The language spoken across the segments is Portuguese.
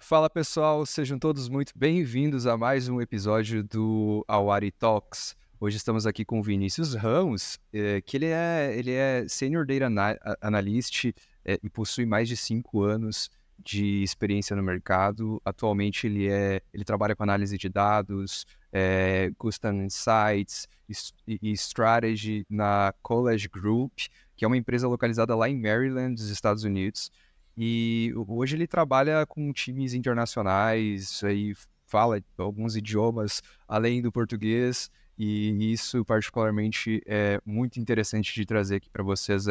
Fala pessoal, sejam todos muito bem-vindos a mais um episódio do Awari Talks. Hoje estamos aqui com o Vinícius Ramos, que ele é Senior Data Analyst e possui mais de 5 anos de experiência no mercado. Atualmente ele trabalha com análise de dados, Custom Insights e Strategy na College Group, que é uma empresa localizada lá em Maryland, nos Estados Unidos. E hoje ele trabalha com times internacionais, aí fala alguns idiomas além do português, e isso particularmente é muito interessante de trazer aqui para vocês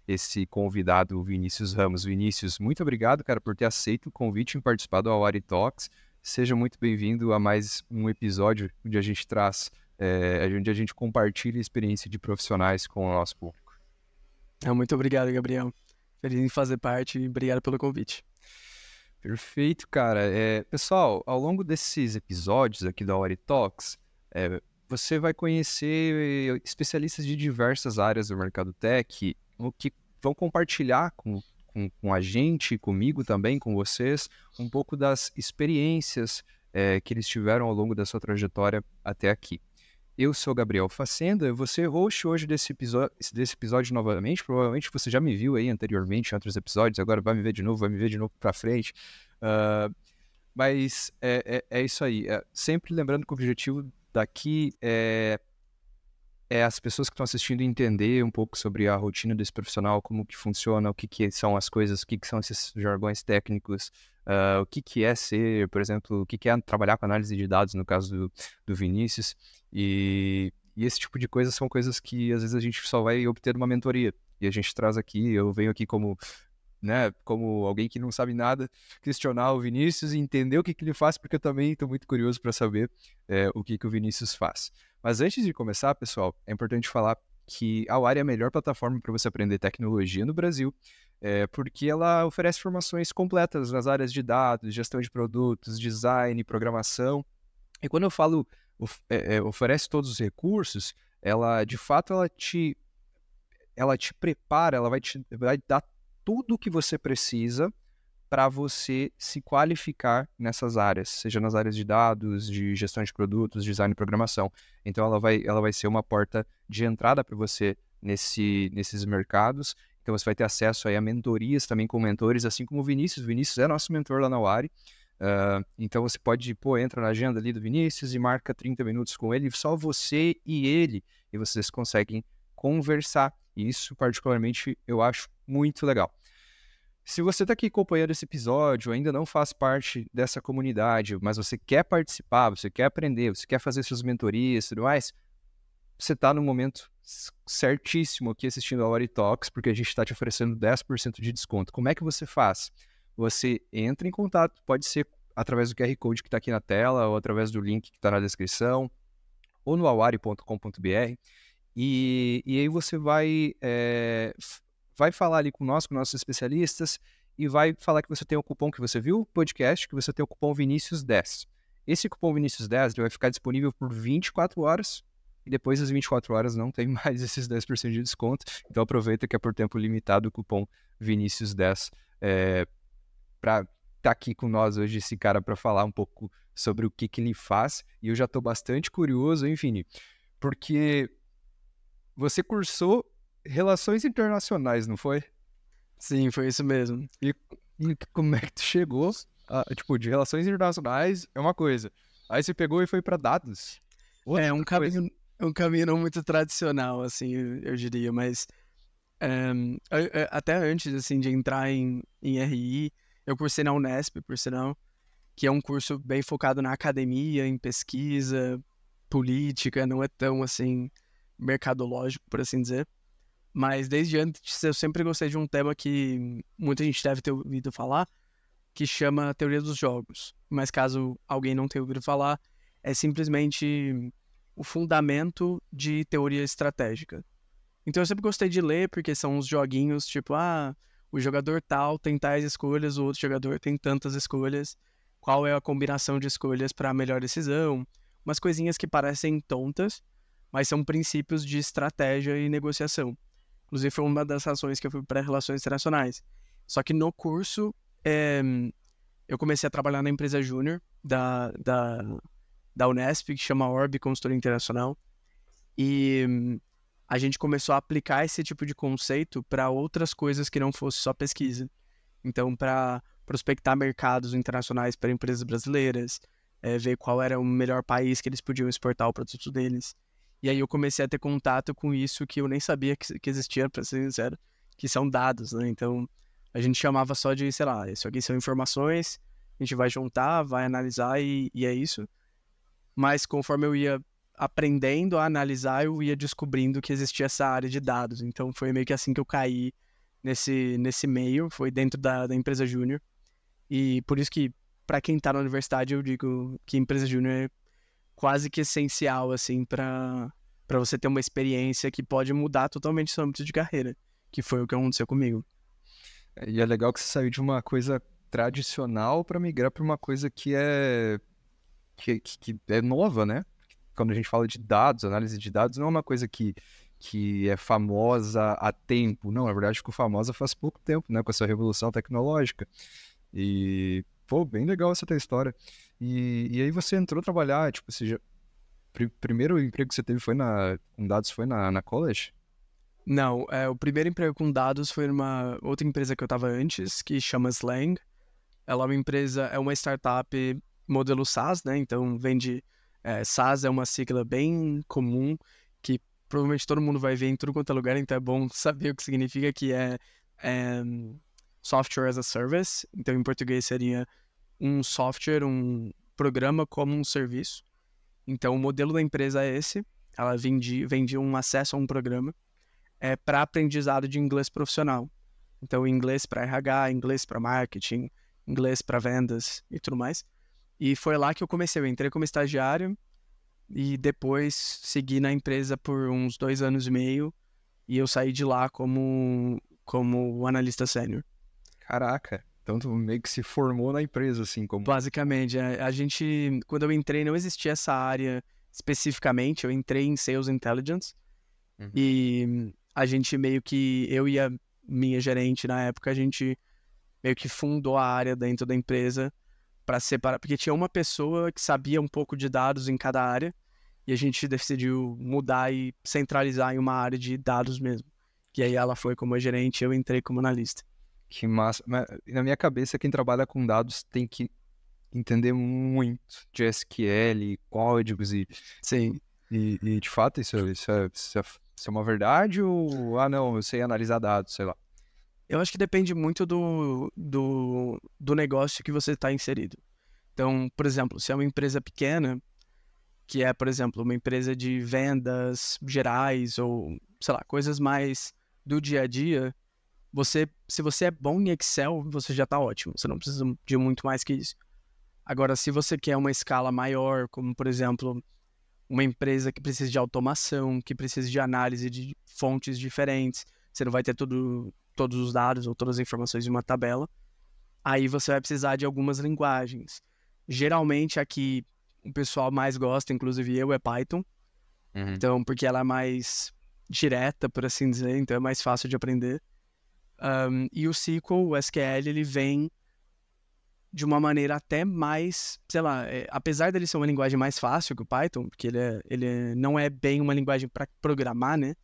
esse convidado, o Vinícius Ramos. Vinícius, muito obrigado, cara, por ter aceito o convite em participar do Awari Talks. Seja muito bem-vindo a mais um episódio onde a gente onde a gente compartilha a experiência de profissionais com o nosso público. Muito obrigado, Gabriel. Feliz em fazer parte e obrigado pelo convite. Perfeito, cara. Pessoal, ao longo desses episódios aqui da Awari Talks, você vai conhecer especialistas de diversas áreas do mercado tech, o que vão compartilhar com a gente, comigo também, com vocês, um pouco das experiências que eles tiveram ao longo da sua trajetória até aqui. Eu sou Gabriel Facenda, eu vou ser host hoje desse episódio novamente. Provavelmente você já me viu aí anteriormente em outros episódios, agora vai me ver de novo pra frente. Mas é isso aí. Sempre lembrando que o objetivo daqui é as pessoas que estão assistindo entender um pouco sobre a rotina desse profissional, como que funciona, o que são as coisas, o que são esses jargões técnicos, o que é ser, por exemplo, o que é trabalhar com análise de dados, no caso do Vinícius, e esse tipo de coisas são coisas que às vezes a gente só vai obter uma mentoria, e a gente traz aqui, eu venho aqui como alguém que não sabe nada, questionar o Vinícius e entender o que ele faz, porque eu também estou muito curioso para saber o que o Vinícius faz. Mas antes de começar, pessoal, é importante falar que a Awari é a melhor plataforma para você aprender tecnologia no Brasil, porque ela oferece formações completas nas áreas de dados, gestão de produtos, design, programação. E quando eu falo oferece todos os recursos, de fato, ela te prepara, ela vai dar tudo o que você precisa para você se qualificar nessas áreas, seja nas áreas de dados, de gestão de produtos, design e programação. Então, ela vai ser uma porta de entrada para você nesses mercados. Então, você vai ter acesso aí a mentorias também com mentores, assim como o Vinícius. O Vinícius é nosso mentor lá na Awari. Então, você pode, entra na agenda ali do Vinícius e marca 30 minutos com ele, só você e ele, e vocês conseguem conversar. E isso, particularmente, eu acho muito legal. Se você está aqui acompanhando esse episódio, ainda não faz parte dessa comunidade, mas você quer participar, você quer aprender, você quer fazer suas mentorias e tudo mais, você está no momento certíssimo aqui assistindo a Awari Talks, porque a gente está te oferecendo 10% de desconto. Como é que você faz? Você entra em contato, pode ser através do QR Code que está aqui na tela, ou através do link que está na descrição, ou no awari.com.br, e aí você vai falar ali com nossos especialistas e vai falar que você tem o cupom que você viu, podcast, que você tem o cupom Vinícius10. Esse cupom Vinícius10 vai ficar disponível por 24 horas e depois das 24 horas não tem mais esses 10% de desconto. Então aproveita que é por tempo limitado o cupom Vinícius10 para estar aqui com nós hoje, esse cara, para falar um pouco sobre o que ele faz. E eu já estou bastante curioso, enfim, porque você cursou Relações Internacionais, não foi? Sim, foi isso mesmo. E como é que tu chegou de Relações Internacionais é uma coisa. Aí você pegou e foi para dados. Um caminho não muito tradicional, assim, eu diria, mas até antes, assim, de entrar em RI, eu cursei na Unesp, por sinal, que é um curso bem focado na academia, em pesquisa, política, não é tão, assim, mercadológico, por assim dizer. Mas desde antes eu sempre gostei de um tema que muita gente deve ter ouvido falar, que chama Teoria dos Jogos. Mas caso alguém não tenha ouvido falar, é simplesmente o fundamento de teoria estratégica. Então eu sempre gostei de ler, porque são uns joguinhos tipo, o jogador tal tem tais escolhas, o outro jogador tem tantas escolhas, qual é a combinação de escolhas para a melhor decisão? Umas coisinhas que parecem tontas, mas são princípios de estratégia e negociação. Inclusive, foi uma das razões que eu fui para Relações Internacionais. Só que no curso, eu comecei a trabalhar na empresa júnior da Unesp, que chama Orb Consultoria Internacional, e a gente começou a aplicar esse tipo de conceito para outras coisas que não fosse só pesquisa. Então, para prospectar mercados internacionais para empresas brasileiras, ver qual era o melhor país que eles podiam exportar o produto deles. E aí eu comecei a ter contato com isso que eu nem sabia que existia, para ser sincero, que são dados, né? Então, a gente chamava só de, sei lá, isso aqui são informações, a gente vai juntar, vai analisar e é isso. Mas conforme eu ia aprendendo a analisar, eu ia descobrindo que existia essa área de dados. Então, foi meio que assim que eu caí nesse meio, foi dentro da empresa júnior. E por isso que, para quem está na universidade, eu digo que empresa júnior é quase que essencial, assim, para você ter uma experiência que pode mudar totalmente seu âmbito de carreira, que foi o que aconteceu comigo. E é legal que você saiu de uma coisa tradicional para migrar para uma coisa que é nova, né? Quando a gente fala de dados, análise de dados, não é uma coisa que é famosa há tempo. Não, na verdade, ficou famosa faz pouco tempo, né? Com essa revolução tecnológica. E, pô, bem legal essa tua história. E aí você entrou a trabalhar, tipo, primeiro emprego que você teve com dados foi na college? Não, o primeiro emprego com dados foi numa outra empresa que eu estava antes, que chama Slang. Ela é uma startup modelo SaaS, né? Então vende. SaaS é uma sigla bem comum, que provavelmente todo mundo vai ver em tudo quanto é lugar, então é bom saber o que significa, que é Software as a Service. Então em português seria um software, um programa como um serviço. Então o modelo da empresa é esse. Ela vendia um acesso a um programa para aprendizado de inglês profissional. Então, inglês para RH, inglês para marketing, inglês para vendas e tudo mais. E foi lá que eu comecei. Eu entrei como estagiário e depois segui na empresa por uns 2 anos e meio e eu saí de lá como analista sênior. Caraca, então tu meio que se formou na empresa, assim, como... Basicamente, a gente, quando eu entrei, não existia essa área especificamente. Eu entrei em Sales Intelligence e a gente meio que, eu e a minha gerente na época, a gente meio que fundou a área dentro da empresa para separar, porque tinha uma pessoa que sabia um pouco de dados em cada área e a gente decidiu mudar e centralizar em uma área de dados mesmo. E aí ela foi como gerente e eu entrei como analista. Que massa. Mas, na minha cabeça, quem trabalha com dados tem que entender muito de SQL, códigos Sim. e de fato isso é uma verdade ou, não, eu sei analisar dados, sei lá. Eu acho que depende muito do negócio que você está inserido. Então, por exemplo, se é uma empresa pequena, que é, por exemplo, uma empresa de vendas gerais ou, sei lá, coisas mais do dia a dia, se você é bom em Excel, você já está ótimo. Você não precisa de muito mais que isso. Agora, se você quer uma escala maior, como, por exemplo, uma empresa que precisa de automação, que precisa de análise de fontes diferentes, você não vai ter todos os dados ou todas as informações em uma tabela, aí você vai precisar de algumas linguagens. Geralmente, aqui, o pessoal mais gosta, inclusive eu, é Python. Então, porque ela é mais direta, por assim dizer, então é mais fácil de aprender. E o SQL, o SQL, ele vem de uma maneira até mais, sei lá, apesar dele ser uma linguagem mais fácil que o Python, porque ele não é bem uma linguagem para programar, né?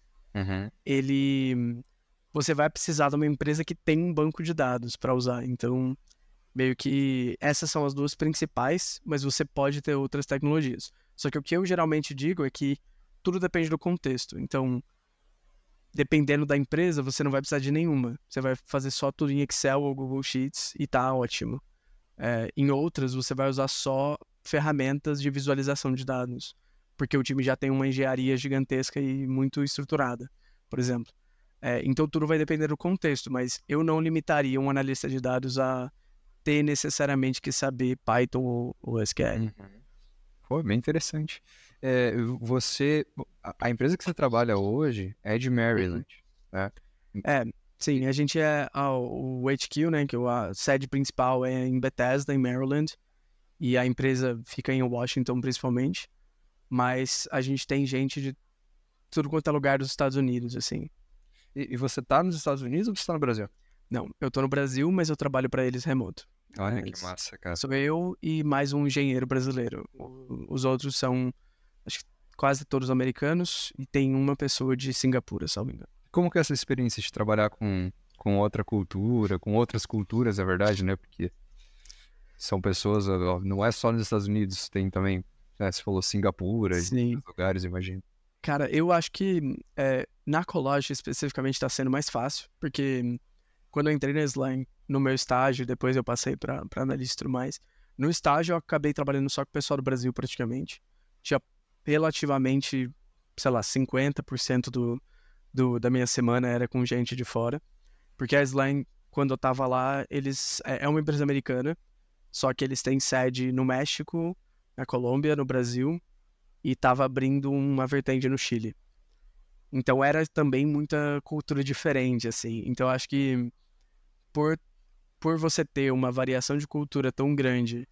Você vai precisar de uma empresa que tem um banco de dados para usar. Então, meio que essas são as duas principais, mas você pode ter outras tecnologias. Só que o que eu geralmente digo é que tudo depende do contexto. Então, dependendo da empresa, você não vai precisar de nenhuma. Você vai fazer só tudo em Excel ou Google Sheets e tá ótimo. Em outras, você vai usar só ferramentas de visualização de dados, porque o time já tem uma engenharia gigantesca e muito estruturada, por exemplo. Então, tudo vai depender do contexto, mas eu não limitaria um analista de dados a ter necessariamente que saber Python ou SQL. Pô, bem interessante. A empresa que você trabalha hoje é de Maryland, né? Sim, a gente o HQ, né, que a sede principal é em Bethesda, em Maryland, e a empresa fica em Washington, principalmente, mas a gente tem gente de tudo quanto é lugar dos Estados Unidos, assim. E você tá nos Estados Unidos ou você tá no Brasil? Não, eu tô no Brasil, mas eu trabalho para eles remoto. Olha que massa, cara. Sou eu e mais um engenheiro brasileiro. Os outros são, acho que quase todos americanos, e tem uma pessoa de Singapura, se não me engano. Como que é essa experiência de trabalhar com outra cultura, com outras culturas, é verdade, né? Porque são pessoas, não é só nos Estados Unidos, tem também, né, você falou Singapura e Sim. outros lugares, imagino. Cara, eu acho que na Colage especificamente está sendo mais fácil, porque quando eu entrei na Slime, no meu estágio, depois eu passei para analista e tudo mais. No estágio eu acabei trabalhando só com o pessoal do Brasil praticamente. Tinha relativamente, sei lá, 50% da minha semana era com gente de fora. Porque a Slime, quando eu tava lá, eles é uma empresa americana, só que eles têm sede no México, na Colômbia, no Brasil, e tava abrindo uma vertente no Chile. Então era também muita cultura diferente, assim. Então eu acho que por você ter uma variação de cultura tão grande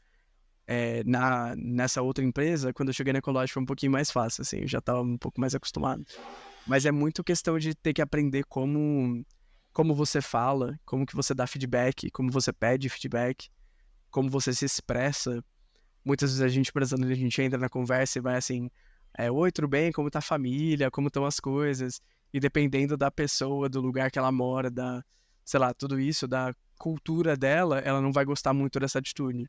nessa outra empresa, quando eu cheguei na Ecologic foi um pouquinho mais fácil, assim. Eu já tava um pouco mais acostumado. Mas é muito questão de ter que aprender como você fala, como que você dá feedback, como você pede feedback, como você se expressa. Muitas vezes a gente brasileiro, a gente entra na conversa e vai assim, oi, tudo bem? Como tá a família? Como estão as coisas? E dependendo da pessoa, do lugar que ela mora, sei lá, tudo isso, da cultura dela, ela não vai gostar muito dessa atitude.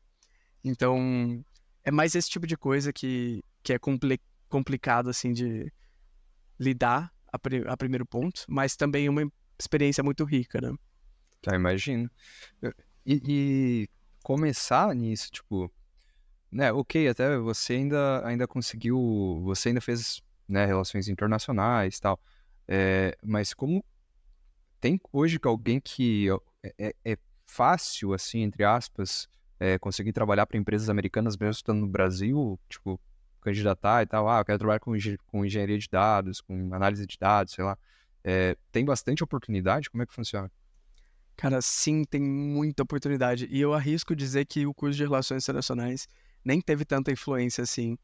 Então, é mais esse tipo de coisa que é complicado, assim, de lidar a primeiro ponto, mas também é uma experiência muito rica, né? Já imagino. E começar nisso, tipo, né, ok, até você ainda conseguiu, você ainda fez, né, relações internacionais e tal, mas como tem hoje alguém que é fácil, assim, entre aspas, conseguir trabalhar para empresas americanas mesmo estando no Brasil, tipo, candidatar e tal, eu quero trabalhar com engenharia de dados, com análise de dados, sei lá, tem bastante oportunidade? Como é que funciona? Cara, sim, tem muita oportunidade. E eu arrisco dizer que o curso de Relações Internacionais nem teve tanta influência assim.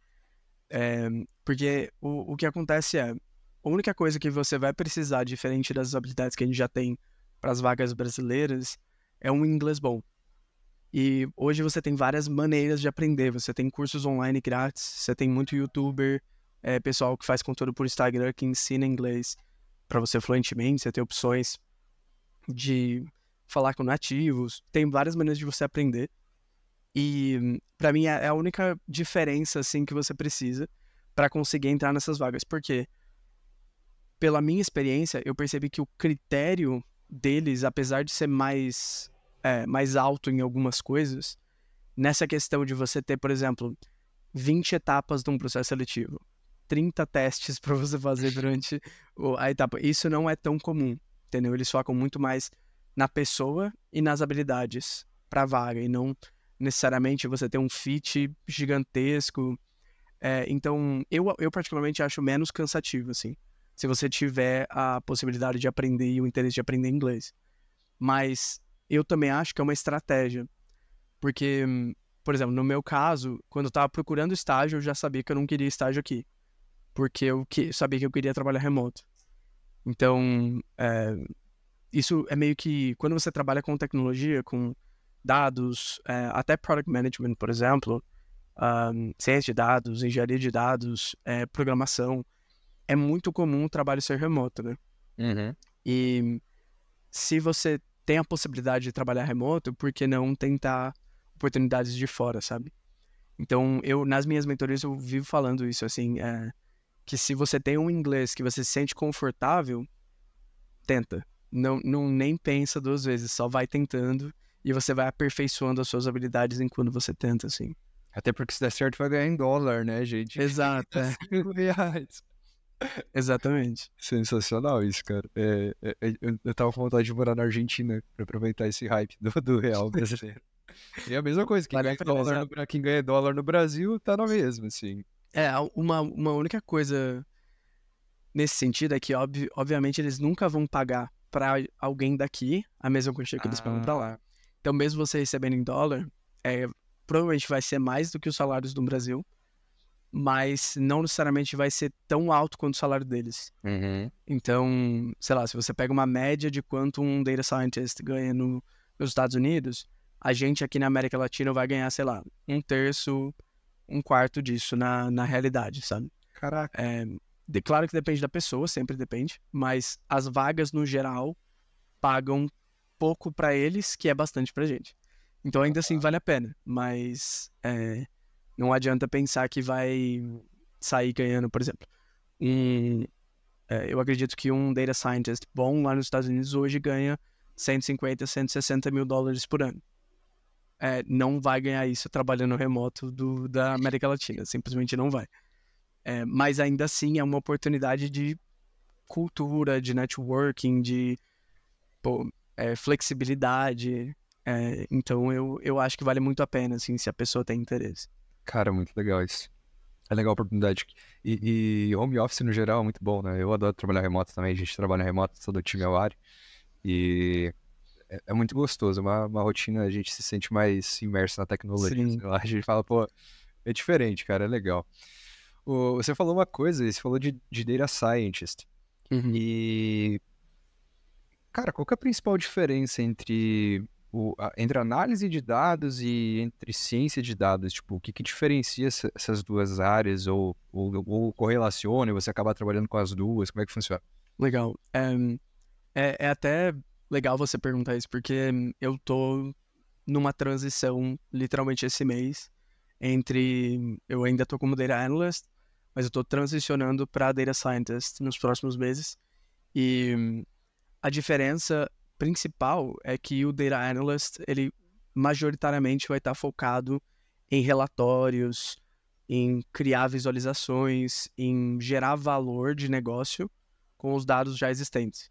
Porque o que acontece a única coisa que você vai precisar, diferente das habilidades que a gente já tem para as vagas brasileiras, é um inglês bom. E hoje você tem várias maneiras de aprender. Você tem cursos online grátis, você tem muito YouTuber, pessoal que faz conteúdo por Instagram que ensina inglês para você fluentemente, você tem opções de falar com nativos, tem várias maneiras de você aprender. E para mim é a única diferença assim que você precisa para conseguir entrar nessas vagas, porque pela minha experiência, eu percebi que o critério deles, apesar de ser mais alto em algumas coisas, nessa questão de você ter, por exemplo, 20 etapas de um processo seletivo, 30 testes para você fazer durante a etapa, isso não é tão comum, entendeu? Eles focam muito mais na pessoa e nas habilidades para a vaga, e não necessariamente você ter um fit gigantesco. Então, eu particularmente acho menos cansativo, assim, se você tiver a possibilidade de aprender e o interesse de aprender inglês. Mas eu também acho que é uma estratégia, porque, por exemplo, no meu caso, quando eu estava procurando estágio, eu já sabia que eu não queria estágio aqui, porque eu sabia que eu queria trabalhar remoto. Então, isso é meio que, quando você trabalha com tecnologia, com dados, até product management, por exemplo, ciência de dados, engenharia de dados, programação, é muito comum o trabalho ser remoto, né? Uhum. E se você tem a possibilidade de trabalhar remoto, por que não tentar oportunidades de fora, sabe? Então, nas minhas mentorias, eu vivo falando isso, assim, que se você tem um inglês que você se sente confortável, tenta. Não nem pensa duas vezes, só vai tentando e você vai aperfeiçoando as suas habilidades enquanto você tenta, assim. Até porque se der certo vai ganhar em dólar, né, gente? Exato, R$5. exatamente. Sensacional isso, cara. Eu tava com vontade de morar na Argentina pra aproveitar esse hype do real brasileiro. E é a mesma coisa, quem ganha dólar no Brasil tá na mesma, assim. Uma única coisa nesse sentido é que, obviamente, eles nunca vão pagar para alguém daqui a mesma quantia que eles pagam para lá. Então, mesmo você recebendo em dólar, provavelmente vai ser mais do que os salários do Brasil, mas não necessariamente vai ser tão alto quanto o salário deles. Uhum. Então, sei lá, se você pega uma média de quanto um data scientist ganha nos Estados Unidos, a gente aqui na América Latina vai ganhar, sei lá, um terço, um quarto disso na realidade, sabe? Caraca. Claro que depende da pessoa, sempre depende, mas as vagas no geral pagam pouco pra eles, que é bastante pra gente. Então ainda assim vale a pena, mas não adianta pensar que vai sair ganhando, por exemplo. Eu acredito que um data scientist bom lá nos Estados Unidos hoje ganha 150, 160 mil dólares por ano. Não vai ganhar isso trabalhando remoto da América Latina, simplesmente não vai. Mas ainda assim é uma oportunidade de cultura, de networking, de flexibilidade. Então eu acho que vale muito a pena, assim, se a pessoa tem interesse. Cara, muito legal isso. É legal a oportunidade. E home office no geral é muito bom, né? Eu adoro trabalhar remoto também. A gente trabalha remoto, todo o time é Wari. E é muito gostoso. Uma rotina, a gente se sente mais imerso na tecnologia. Sim. Sei lá, a gente fala, pô, é diferente, cara, é legal. Você falou uma coisa, você falou de data scientist. Uhum. E, cara, qual que é a principal diferença entre análise de dados e entre ciência de dados? Tipo, o que diferencia essas duas áreas? Ou correlaciona e você acaba trabalhando com as duas? Como é que funciona? Legal. É até legal você perguntar isso, porque eu tô numa transição, literalmente esse mês, eu ainda tô como Data Analyst, mas eu tô transicionando para Data Scientist nos próximos meses. E a diferença principal é que o Data Analyst, ele majoritariamente vai estar focado em relatórios, em criar visualizações, em gerar valor de negócio com os dados já existentes.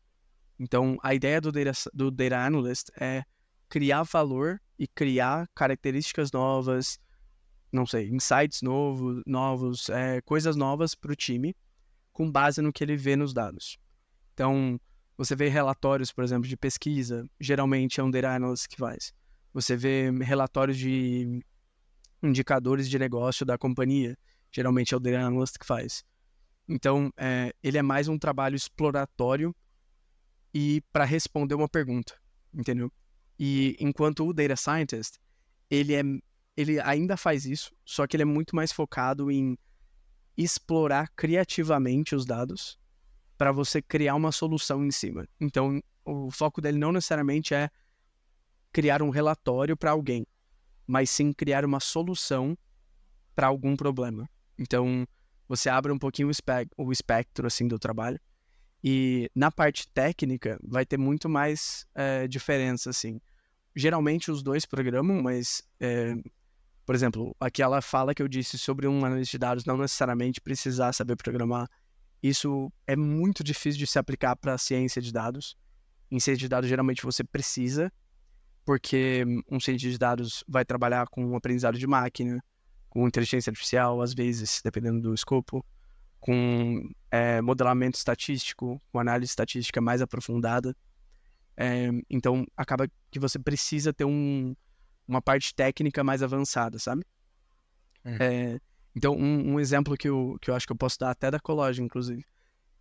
Então, a ideia do Data Analyst é criar valor e criar características novas, não sei, insights novos, coisas novas para o time, com base no que ele vê nos dados. Então, você vê relatórios, por exemplo, de pesquisa, geralmente é um Data Analyst que faz. Você vê relatórios de indicadores de negócio da companhia, geralmente é o Data Analyst que faz. Então, ele é mais um trabalho exploratório e para responder uma pergunta, entendeu? E enquanto o Data Scientist, ele ainda faz isso, só que ele é muito mais focado em explorar criativamente os dados para você criar uma solução em cima. Então, o foco dele não necessariamente é criar um relatório para alguém, mas sim criar uma solução para algum problema. Então, você abre um pouquinho o espectro assim do trabalho. E na parte técnica vai ter muito mais diferença, assim. Geralmente os dois programam, mas, por exemplo, aquela fala que eu disse sobre um analista de dados não necessariamente precisar saber programar, isso é muito difícil de se aplicar para a ciência de dados. Em ciência de dados, geralmente você precisa, porque um cientista de dados vai trabalhar com aprendizado de máquina, com inteligência artificial, às vezes, dependendo do escopo, com modelamento estatístico, com análise estatística mais aprofundada. Então, acaba que você precisa ter uma parte técnica mais avançada, sabe? Então, um exemplo que eu acho que eu posso dar até da Cologem, inclusive,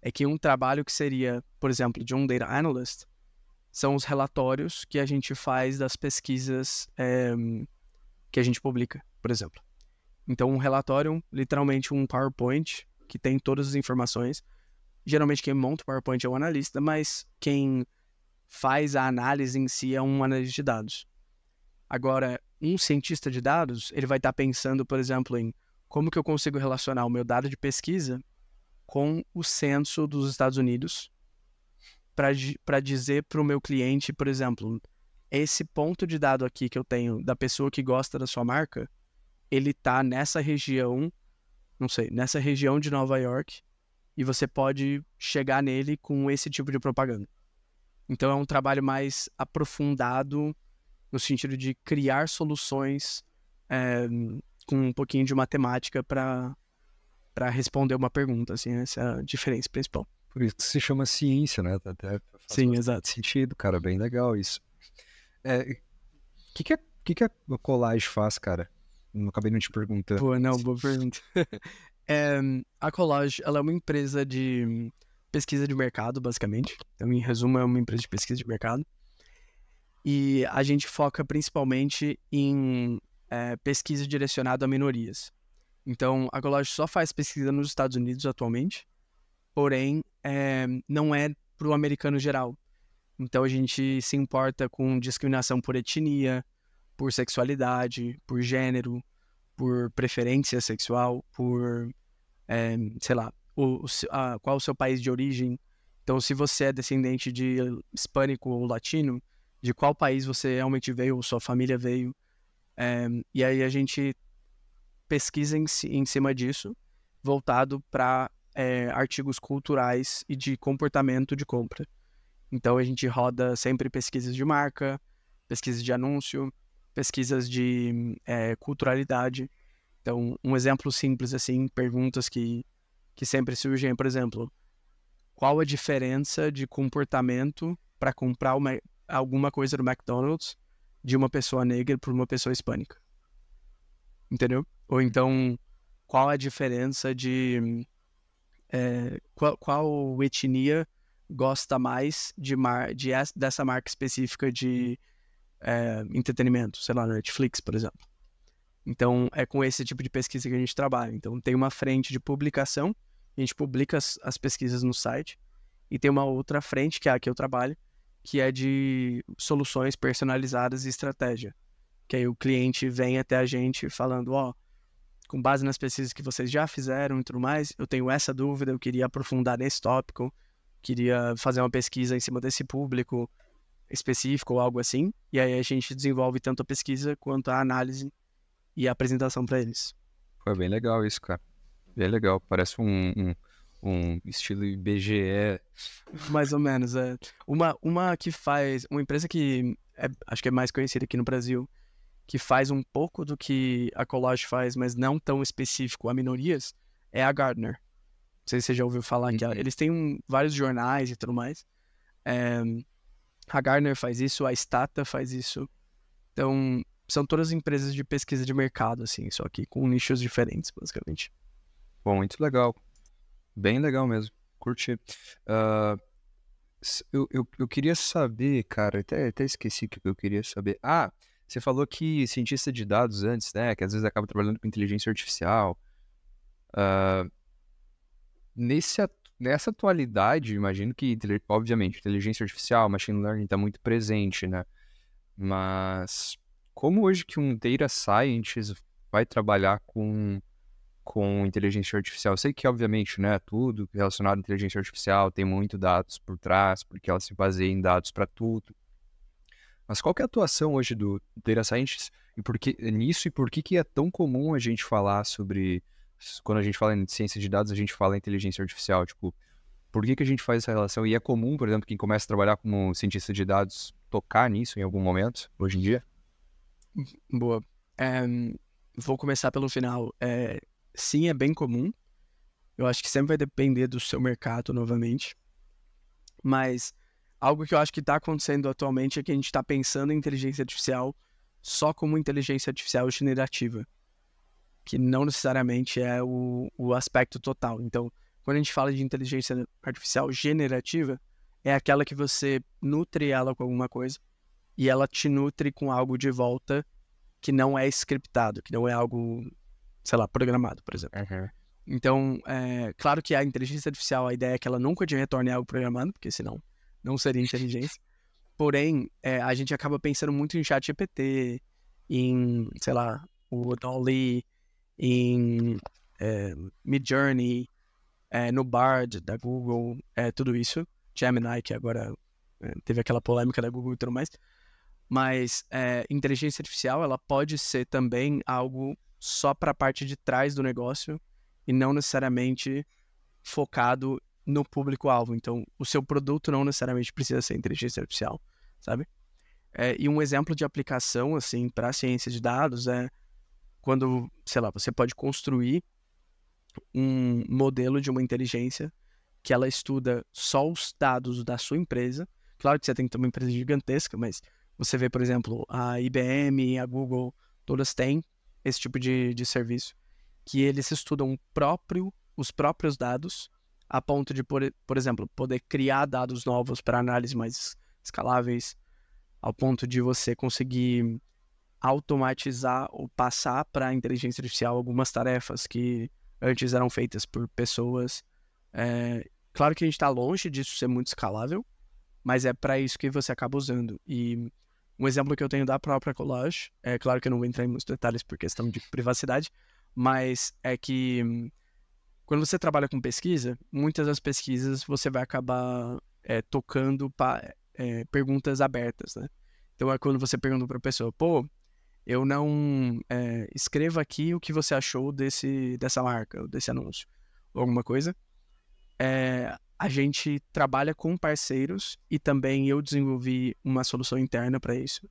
é que um trabalho que seria, por exemplo, de um Data Analyst, são os relatórios que a gente faz das pesquisas que a gente publica, por exemplo. Então, um relatório, literalmente um PowerPoint, que tem todas as informações. Geralmente quem monta o PowerPoint é o analista, mas quem faz a análise em si é um analista de dados. Agora, um cientista de dados, ele vai estar pensando, por exemplo, em como que eu consigo relacionar o meu dado de pesquisa com o censo dos Estados Unidos para dizer para o meu cliente, por exemplo, esse ponto de dado aqui que eu tenho da pessoa que gosta da sua marca, ele está nessa região, não sei, nessa região de Nova York, e você pode chegar nele com esse tipo de propaganda. Então é um trabalho mais aprofundado no sentido de criar soluções com um pouquinho de matemática para responder uma pergunta, assim, essa é a diferença principal. Por isso que se chama ciência, né? Até faz Sim, exato. sentido, cara, bem legal isso. O que a Collage faz, cara? Não acabei não te perguntando. Boa, não, boa pergunta. A Collage, ela é uma empresa de pesquisa de mercado, basicamente. Então, em resumo, é uma empresa de pesquisa de mercado. e a gente foca principalmente em pesquisa direcionada a minorias. Então, a Colage só faz pesquisa nos Estados Unidos atualmente, porém, não é para o americano geral. Então, a gente se importa com discriminação por etnia, por sexualidade, por gênero, por preferência sexual, por, sei lá, qual o seu país de origem. Então, se você é descendente de hispânico ou latino, de qual país você realmente veio, ou sua família veio. E aí a gente pesquisa em cima disso, voltado para artigos culturais e de comportamento de compra. Então, a gente roda sempre pesquisas de marca, pesquisas de anúncio, pesquisas de culturalidade. Então, um exemplo simples, assim, perguntas que sempre surgem, por exemplo, qual a diferença de comportamento para comprar alguma coisa do McDonald's de uma pessoa negra para uma pessoa hispânica? Entendeu? Ou então, qual a diferença de... qual etnia gosta mais dessa marca específica de entretenimento, sei lá, Netflix, por exemplo. Então, é com esse tipo de pesquisa que a gente trabalha. Então, tem uma frente de publicação, a gente publica as pesquisas no site, e tem uma outra frente, que é a que eu trabalho, que é de soluções personalizadas e estratégia. Que aí o cliente vem até a gente falando, com base nas pesquisas que vocês já fizeram e tudo mais, eu tenho essa dúvida, eu queria aprofundar nesse tópico, queria fazer uma pesquisa em cima desse público específico ou algo assim, e aí a gente desenvolve tanto a pesquisa quanto a análise e a apresentação para eles. Foi bem legal isso, cara. Bem legal. Parece um estilo IBGE. Mais ou menos, é. Uma que faz... Uma empresa que acho que é mais conhecida aqui no Brasil, que faz um pouco do que a Colage faz, mas não tão específico a minorias, é a Gartner. Não sei se você já ouviu falar que eles têm vários jornais e tudo mais. A Gartner faz isso, a Stata faz isso. Então, são todas empresas de pesquisa de mercado, assim, só que com nichos diferentes, basicamente. Bom, muito legal. Bem legal mesmo. Curti. Eu queria saber, cara, até esqueci o que eu queria saber. Você falou que cientista de dados antes, né? Que às vezes acaba trabalhando com inteligência artificial. Nessa atualidade, imagino que, obviamente, inteligência artificial, machine learning está muito presente, né? Mas como hoje que um data scientist vai trabalhar com inteligência artificial? Eu sei que, obviamente, né, tudo relacionado à inteligência artificial tem muito dados por trás, porque ela se baseia em dados para tudo. Mas qual que é a atuação hoje do data scientist e por que é tão comum a gente falar sobre... Quando a gente fala em ciência de dados, a gente fala em inteligência artificial. Tipo, por que a gente faz essa relação? E é comum, por exemplo, quem começa a trabalhar como cientista de dados tocar nisso em algum momento, hoje em dia? Boa. Vou começar pelo final. Sim, é bem comum. Eu acho que sempre vai depender do seu mercado, novamente. Mas algo que eu acho que está acontecendo atualmente é que a gente está pensando em inteligência artificial só como inteligência artificial generativa, que não necessariamente é o aspecto total. Então, quando a gente fala de inteligência artificial generativa, é aquela que você nutre ela com alguma coisa e ela te nutre com algo de volta que não é scriptado, que não é algo, sei lá, programado, por exemplo. Uhum. Então, claro que a inteligência artificial, a ideia é que ela nunca te retorne algo programado, porque senão não seria inteligência. Porém, a gente acaba pensando muito em ChatGPT, em, sei lá, o DALL-E, em Midjourney, no Bard da Google, tudo isso. Gemini, que agora teve aquela polêmica da Google e tudo mais. Mas inteligência artificial, ela pode ser também algo só para a parte de trás do negócio e não necessariamente focado no público-alvo. Então, o seu produto não necessariamente precisa ser inteligência artificial, sabe? E um exemplo de aplicação, assim, para a ciência de dados é quando, sei lá, você pode construir um modelo de uma inteligência que ela estuda só os dados da sua empresa. Claro que você tem que ter uma empresa gigantesca, mas você vê, por exemplo, a IBM, a Google, todas têm esse tipo de serviço, que eles estudam os próprios dados a ponto de, por exemplo, poder criar dados novos para análise mais escaláveis, ao ponto de você conseguir automatizar ou passar para a inteligência artificial algumas tarefas que antes eram feitas por pessoas. Claro que a gente está longe disso ser muito escalável, mas é para isso que você acaba usando. E um exemplo que eu tenho da própria Collage, é claro que eu não vou entrar em muitos detalhes por questão de privacidade, mas é que quando você trabalha com pesquisa, muitas das pesquisas você vai acabar tocando perguntas abertas, né? Então é quando você pergunta para a pessoa, pô, eu não escreva aqui o que você achou dessa marca, ou desse anúncio, ou alguma coisa. A gente trabalha com parceiros e também eu desenvolvi uma solução interna para isso,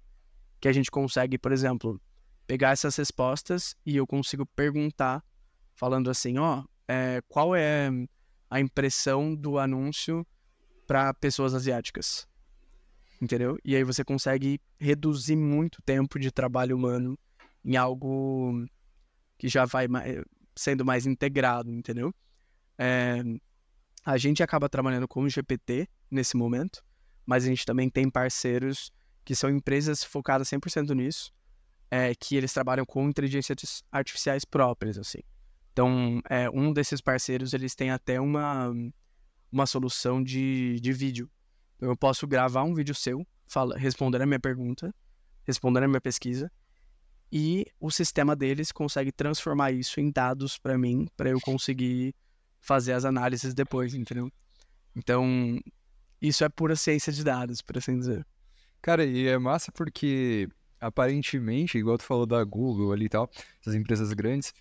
que a gente consegue, por exemplo, pegar essas respostas e eu consigo perguntar, falando assim, qual é a impressão do anúncio para pessoas asiáticas, entendeu? E aí você consegue reduzir muito o tempo de trabalho humano em algo que já vai sendo mais integrado, entendeu? A gente acaba trabalhando com o GPT nesse momento, mas a gente também tem parceiros que são empresas focadas 100% nisso, que eles trabalham com inteligências artificiais próprias, assim. Então, um desses parceiros, eles têm até uma solução de vídeo. Então, eu posso gravar um vídeo seu, respondendo a minha pergunta, respondendo a minha pesquisa, e o sistema deles consegue transformar isso em dados para mim, para eu conseguir fazer as análises depois, entendeu? Então, isso é pura ciência de dados, por assim dizer. Cara, e é massa porque, aparentemente, igual tu falou da Google ali e tal, essas empresas grandes,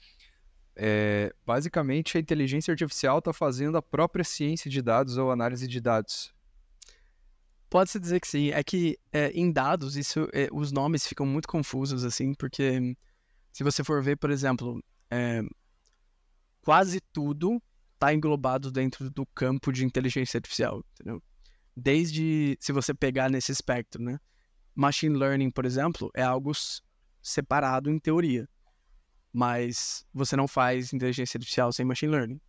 basicamente a inteligência artificial está fazendo a própria ciência de dados ou análise de dados. Pode-se dizer que sim. É que em dados, os nomes ficam muito confusos, assim, porque se você for ver, por exemplo, quase tudo está englobado dentro do campo de inteligência artificial, entendeu? Desde, se você pegar nesse espectro, né? Machine Learning, por exemplo, é algo separado em teoria, mas você não faz inteligência artificial sem Machine Learning.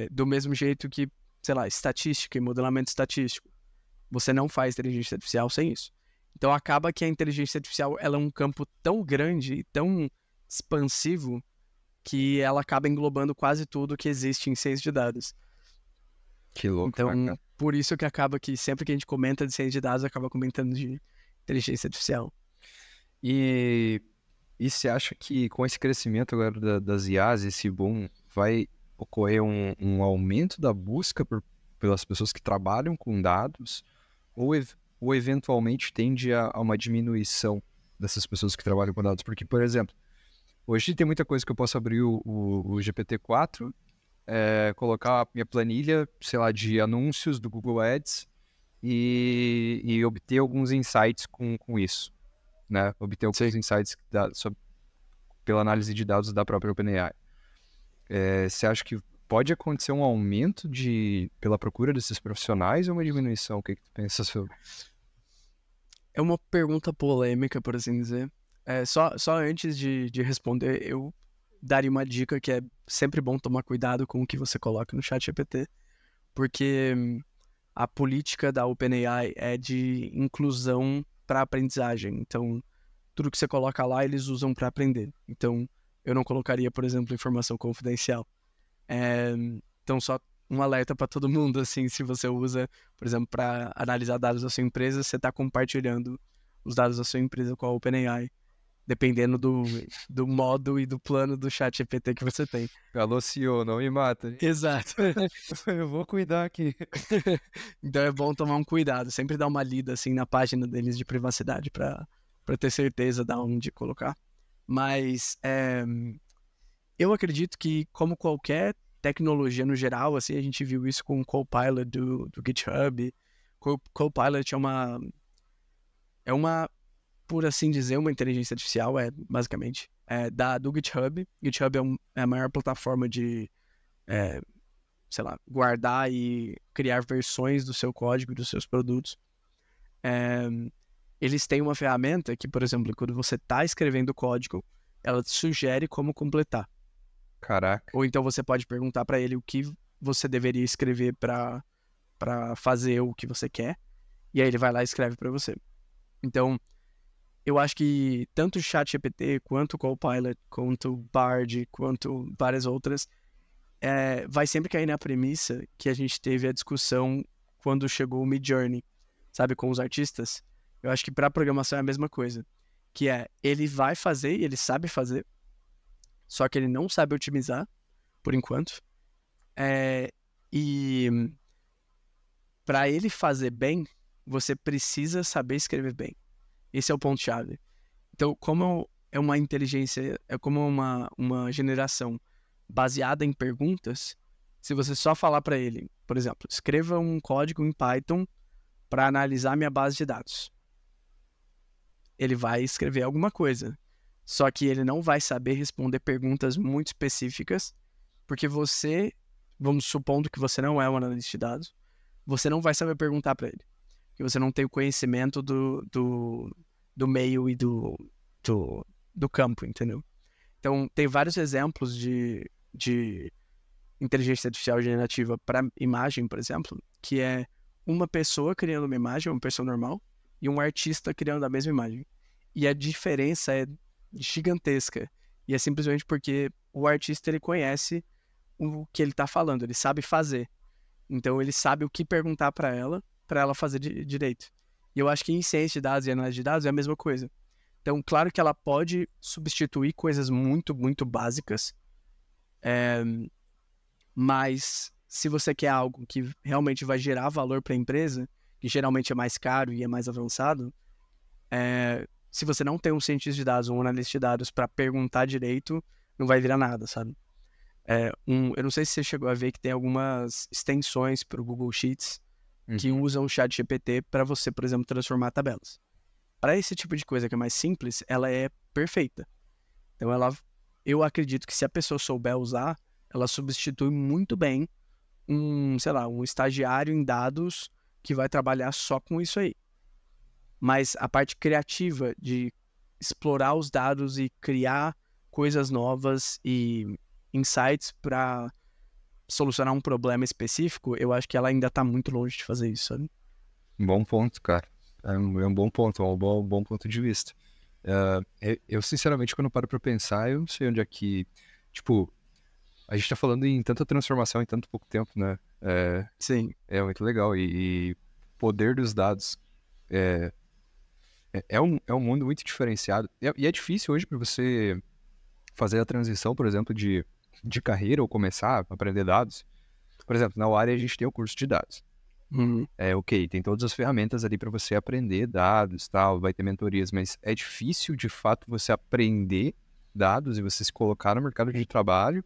Do mesmo jeito que, sei lá, estatística e modelamento estatístico. Você não faz inteligência artificial sem isso. Então acaba que a inteligência artificial ela é um campo tão grande e tão expansivo que ela acaba englobando quase tudo que existe em ciência de dados. Que louco, Então, cara. por isso que acaba que sempre que a gente comenta de ciência de dados, acaba comentando de inteligência artificial. E você acha que com esse crescimento agora das IAs, esse boom, vai ocorrer um aumento da busca pelas pessoas que trabalham com dados ou eventualmente tende a uma diminuição dessas pessoas que trabalham com dados? Porque, por exemplo, hoje tem muita coisa que eu posso abrir o GPT-4, colocar a minha planilha, sei lá, de anúncios do Google Ads e obter alguns insights com isso, né? Obter alguns insights pela análise de dados da própria OpenAI. Você acha que pode acontecer um aumento pela procura desses profissionais ou uma diminuição? O que tu pensa sobre? É uma pergunta polêmica, por assim dizer. Só antes de responder, eu daria uma dica que é sempre bom tomar cuidado com o que você coloca no ChatGPT, porque a política da OpenAI é de inclusão para aprendizagem. Então, tudo que você coloca lá, eles usam para aprender. Então, eu não colocaria, por exemplo, informação confidencial. Então, só um alerta para todo mundo, assim, se você usa, por exemplo, para analisar dados da sua empresa, você está compartilhando os dados da sua empresa com a OpenAI, dependendo do modo e do plano do ChatGPT que você tem. Alô, CEO, não me mata. Exato. Eu vou cuidar aqui. Então é bom tomar um cuidado, sempre dar uma lida assim na página deles de privacidade para ter certeza de onde colocar. Mas eu acredito que, como qualquer tecnologia no geral, assim, a gente viu isso com o Copilot do GitHub. Copilot é uma, por assim dizer, uma inteligência artificial, basicamente, do GitHub. GitHub é a maior plataforma de, sei lá, guardar e criar versões do seu código, dos seus produtos. Eles têm uma ferramenta que, por exemplo, quando você está escrevendo código, ela te sugere como completar. Caraca. Ou então você pode perguntar para ele o que você deveria escrever para fazer o que você quer, e aí ele vai lá e escreve para você. Então, eu acho que tanto o ChatGPT, quanto o Copilot, quanto o Bard, quanto várias outras, vai sempre cair na premissa que a gente teve a discussão quando chegou o Midjourney, sabe, com os artistas. Eu acho que para programação é a mesma coisa, que ele vai fazer e ele sabe fazer, só que ele não sabe otimizar, por enquanto. E para ele fazer bem, você precisa saber escrever bem. Esse é o ponto-chave. Então, como é uma inteligência, é como uma geração baseada em perguntas, se você só falar para ele, por exemplo, escreva um código em Python para analisar minha base de dados. Ele vai escrever alguma coisa, só que ele não vai saber responder perguntas muito específicas, porque você, vamos supondo que você não é um analista de dados, você não vai saber perguntar para ele, porque você não tem o conhecimento do meio e do campo, entendeu? Então, tem vários exemplos de inteligência artificial generativa para imagem, por exemplo, que é uma pessoa criando uma imagem, uma pessoa normal, e um artista criando a mesma imagem. E a diferença é gigantesca. E é simplesmente porque o artista, ele conhece o que ele está falando, ele sabe fazer. Então, ele sabe o que perguntar para ela fazer direito. E eu acho que em ciência de dados e análise de dados é a mesma coisa. Então, claro que ela pode substituir coisas muito, muito básicas, mas se você quer algo que realmente vai gerar valor para a empresa, que geralmente é mais caro e é mais avançado, se você não tem um cientista de dados ou um analista de dados para perguntar direito, não vai virar nada, sabe? Eu não sei se você chegou a ver que tem algumas extensões para o Google Sheets que usam o ChatGPT para você, por exemplo, transformar tabelas. Para esse tipo de coisa que é mais simples, ela é perfeita. Então, eu acredito que se a pessoa souber usar, ela substitui muito bem um estagiário em dados que vai trabalhar só com isso aí. Mas a parte criativa de explorar os dados e criar coisas novas e insights para solucionar um problema específico, eu acho que ela ainda está muito longe de fazer isso, sabe? Bom ponto, cara. É um bom ponto, é um bom ponto de vista. Eu, sinceramente, quando paro pra pensar, eu não sei onde é que... Tipo, a gente tá falando em tanta transformação em tanto pouco tempo, né? Sim. É muito legal. E o poder dos dados é um mundo muito diferenciado. E é difícil hoje para você fazer a transição, por exemplo, de carreira ou começar a aprender dados. Por exemplo, na UARA a gente tem o curso de dados. Ok, tem todas as ferramentas ali para você aprender dados, tal, vai ter mentorias, mas é difícil, de fato, você aprender dados e você se colocar no mercado de trabalho.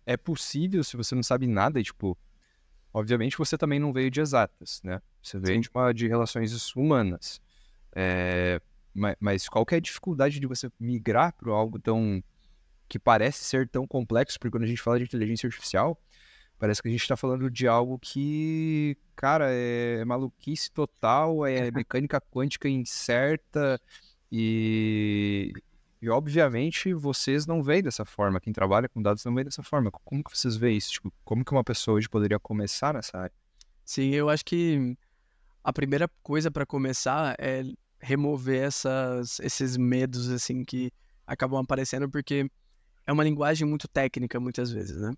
É possível se você não sabe nada, e, tipo, obviamente você também não veio de exatas, né? Você veio de relações humanas. Mas qual que é a dificuldade de você migrar para algo que parece ser tão complexo? Porque quando a gente fala de inteligência artificial, parece que a gente está falando de algo que, cara, é maluquice total, é mecânica quântica incerta e obviamente vocês não veem dessa forma, quem trabalha com dados não vê dessa forma. Como que vocês veem isso? Tipo, como que uma pessoa hoje poderia começar nessa área? Sim, eu acho que a primeira coisa para começar é remover esses medos assim que acabam aparecendo, porque é uma linguagem muito técnica muitas vezes, né?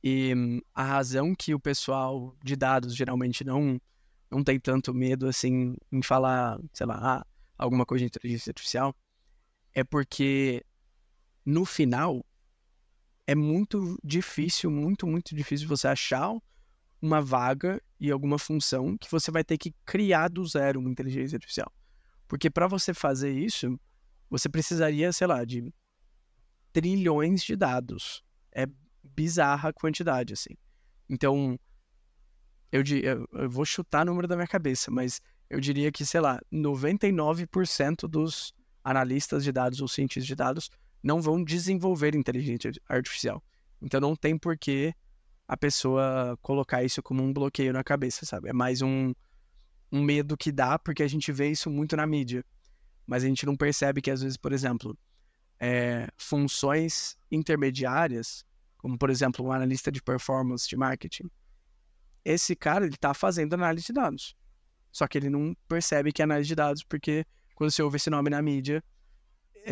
E a razão que o pessoal de dados geralmente não tem tanto medo assim em falar, sei lá, alguma coisa de inteligência artificial, é porque no final é muito difícil, muito, muito difícil você achar uma vaga e alguma função que você vai ter que criar do zero uma inteligência artificial. Porque para você fazer isso, você precisaria, sei lá, de trilhões de dados. É bizarra a quantidade, assim. Então, eu vou chutar o número da minha cabeça, mas eu diria que, sei lá, 99% dos analistas de dados ou cientistas de dados não vão desenvolver inteligência artificial. Então, não tem por que a pessoa colocar isso como um bloqueio na cabeça, sabe? É mais um medo que dá, porque a gente vê isso muito na mídia. Mas a gente não percebe que, às vezes, por exemplo, funções intermediárias, como, por exemplo, um analista de performance de marketing, esse cara, ele tá fazendo análise de dados. só que ele não percebe que é análise de dados, porque quando você ouve esse nome na mídia,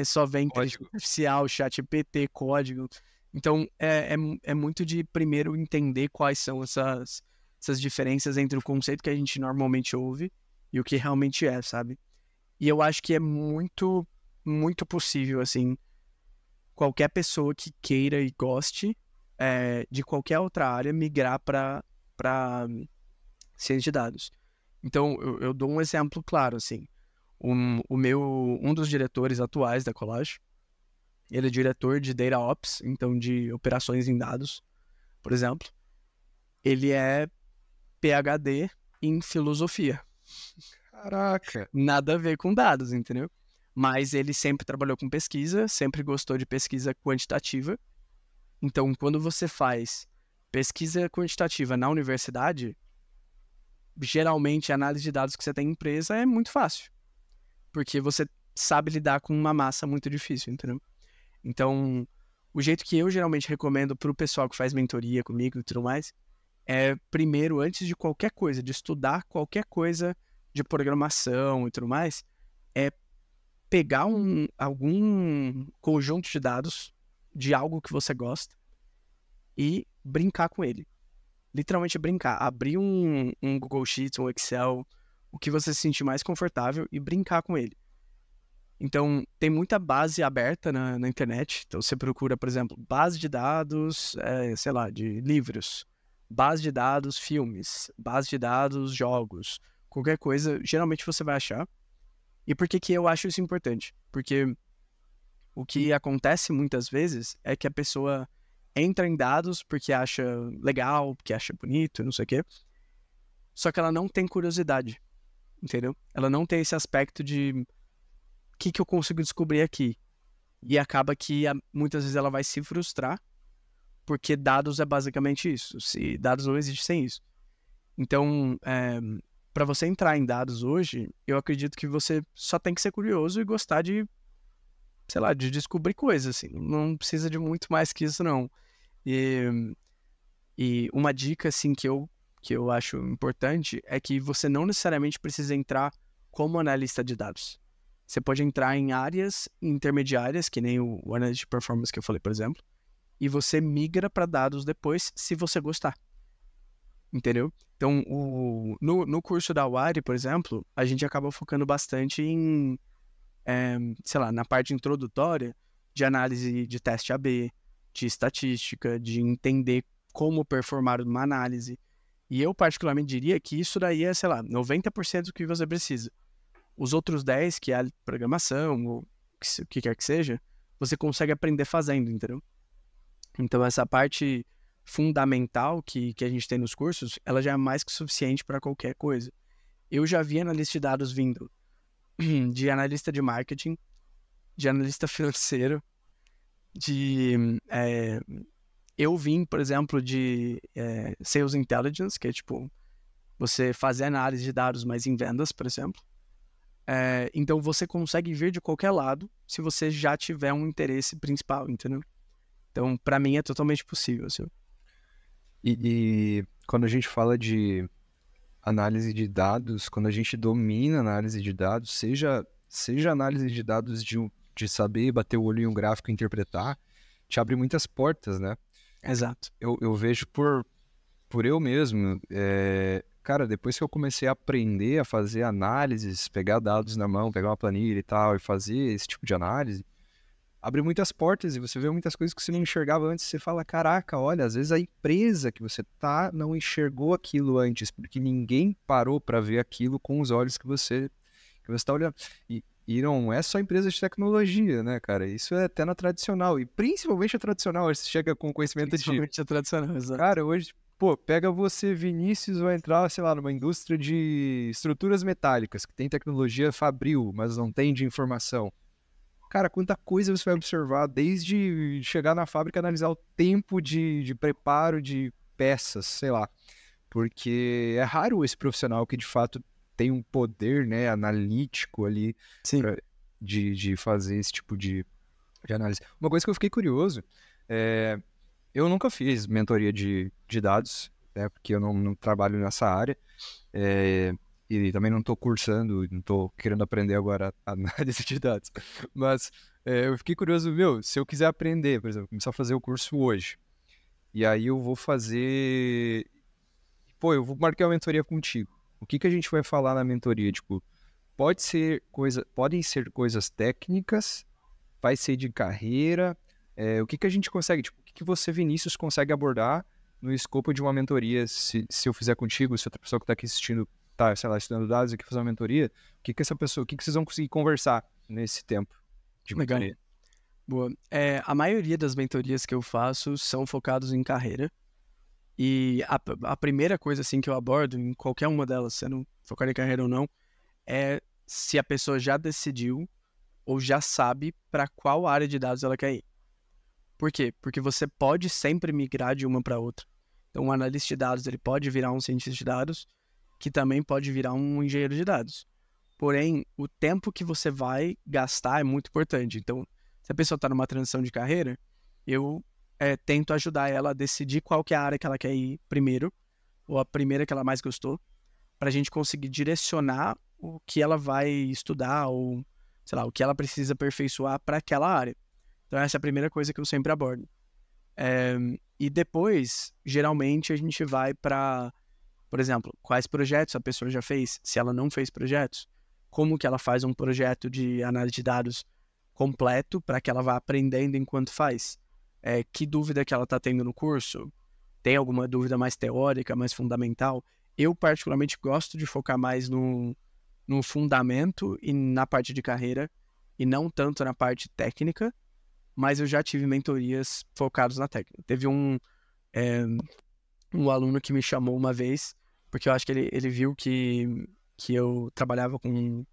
só vem inteligência Código. artificial, ChatGPT, código. Então, é muito de primeiro entender quais são essas diferenças entre o conceito que a gente normalmente ouve e o que realmente é, sabe? E eu acho que é muito, muito possível, assim, qualquer pessoa que queira e goste de qualquer outra área migrar para ciência de dados. Então, eu dou um exemplo claro, assim. Um dos diretores atuais da Collage, ele é diretor de Data Ops, então de operações em dados, por exemplo. Ele é PhD em filosofia. Caraca. Nada a ver com dados, entendeu? Mas ele sempre trabalhou com pesquisa, sempre gostou de pesquisa quantitativa. Então, quando você faz pesquisa quantitativa na universidade, geralmente a análise de dados que você tem em empresa é muito fácil, porque você sabe lidar com uma massa muito difícil, entendeu? Então, o jeito que eu geralmente recomendo para o pessoal que faz mentoria comigo e tudo mais, é primeiro, antes de qualquer coisa, de estudar qualquer coisa de programação e tudo mais, é pegar algum conjunto de dados de algo que você gosta e brincar com ele. Literalmente brincar. Abrir um Google Sheets, um Excel, o que você se sentir mais confortável e brincar com ele. Então, tem muita base aberta na internet. Então, você procura, por exemplo, base de dados, sei lá, de livros, base de dados, filmes, base de dados, jogos, qualquer coisa, geralmente você vai achar. E por que que eu acho isso importante? Porque o que acontece muitas vezes é que a pessoa entra em dados porque acha legal, porque acha bonito, não sei o quê, só que ela não tem curiosidade, entendeu? Ela não tem esse aspecto de o que eu consigo descobrir aqui. E acaba que muitas vezes ela vai se frustrar, porque dados é basicamente isso. Se dados não existem sem isso. Então, para você entrar em dados hoje, eu acredito que você só tem que ser curioso e gostar de, sei lá, de descobrir coisas, assim. Não precisa de muito mais que isso, não. E uma dica, assim, que eu acho importante é que você não necessariamente precisa entrar como analista de dados. Você pode entrar em áreas intermediárias, que nem o analista de performance que eu falei, por exemplo, e você migra para dados depois, se você gostar. Entendeu? Então, no curso da Wire, por exemplo, a gente acaba focando bastante em, sei lá, na parte introdutória de análise de teste AB, de estatística, de entender como performar uma análise. E eu particularmente diria que isso daí é, sei lá, 90% do que você precisa. Os outros 10%, que é a programação, ou o que quer que seja, você consegue aprender fazendo, entendeu? Então, essa parte fundamental que a gente tem nos cursos, ela já é mais que suficiente para qualquer coisa. Eu já vi analista de dados vindo de analista de marketing, de analista financeiro, eu vim, por exemplo, de Sales Intelligence, que é tipo você fazer análise de dados, mas em vendas, por exemplo. Então você consegue vir de qualquer lado se você já tiver um interesse principal, entendeu? Então, para mim é totalmente possível, assim. E quando a gente fala de análise de dados, quando a gente domina a análise de dados, seja análise de dados de saber bater o olho em um gráfico e interpretar, te abre muitas portas, né? Exato. Eu vejo por eu mesmo, cara, depois que eu comecei a aprender a fazer análises, pegar dados na mão, pegar uma planilha e tal, e fazer esse tipo de análise, abre muitas portas e você vê muitas coisas que você não enxergava antes. Você fala, caraca, olha, às vezes a empresa que você tá não enxergou aquilo antes, porque ninguém parou para ver aquilo com os olhos que você tá olhando. E não é só empresa de tecnologia, né, cara? Isso é até na tradicional, e principalmente a tradicional, você chega com conhecimento Principalmente a tradicional, exato. Cara, hoje, pô, pega você, Vinícius, vai entrar, sei lá, numa indústria de estruturas metálicas, que tem tecnologia fabril, mas não tem de informação. Cara, quanta coisa você vai observar, desde chegar na fábrica e analisar o tempo de preparo de peças, sei lá. Porque é raro esse profissional que, de fato, tem um poder, né, analítico ali de fazer esse tipo de análise. Uma coisa que eu fiquei curioso eu nunca fiz mentoria de dados, né, porque eu não trabalho nessa área. e também não tô cursando, não tô querendo aprender agora a análise de dados, mas eu fiquei curioso, se eu quiser aprender, por exemplo, começar a fazer o curso hoje, e aí eu vou fazer, pô, eu vou marcar uma mentoria contigo. O que a gente vai falar na mentoria? Tipo, podem ser coisas técnicas, vai ser de carreira, o que a gente consegue, tipo, o que você, Vinícius, consegue abordar no escopo de uma mentoria, se eu fizer contigo, se outra pessoa que está aqui assistindo tá, sei lá, estudando dados e quer fazer uma mentoria, o que vocês vão conseguir conversar nesse tempo de Legal. mentoria? Boa. A maioria das mentorias que eu faço são focados em carreira. E a primeira coisa assim que eu abordo em qualquer uma delas, sendo focado em carreira ou não, é se a pessoa já decidiu ou já sabe para qual área de dados ela quer ir. Por quê? Porque você pode sempre migrar de uma para outra. Então, um analista de dados ele pode virar um cientista de dados, que também pode virar um engenheiro de dados. Porém, o tempo que você vai gastar é muito importante. Então, se a pessoa está numa transição de carreira, eu tento ajudar ela a decidir qual que é a área que ela quer ir primeiro, ou a primeira que ela mais gostou, para a gente conseguir direcionar o que ela vai estudar, ou, sei lá, o que ela precisa aperfeiçoar para aquela área. Então, essa é a primeira coisa que eu sempre abordo. E depois, geralmente, a gente vai para, por exemplo, quais projetos a pessoa já fez, se ela não fez projetos, como que ela faz um projeto de análise de dados completo para que ela vá aprendendo enquanto faz. Que dúvida que ela está tendo no curso? Tem alguma dúvida mais teórica, mais fundamental? Eu, particularmente, gosto de focar mais no fundamento e na parte de carreira, e não tanto na parte técnica, mas eu já tive mentorias focadas na técnica. Teve um aluno que me chamou uma vez, porque eu acho que ele viu que eu trabalhava com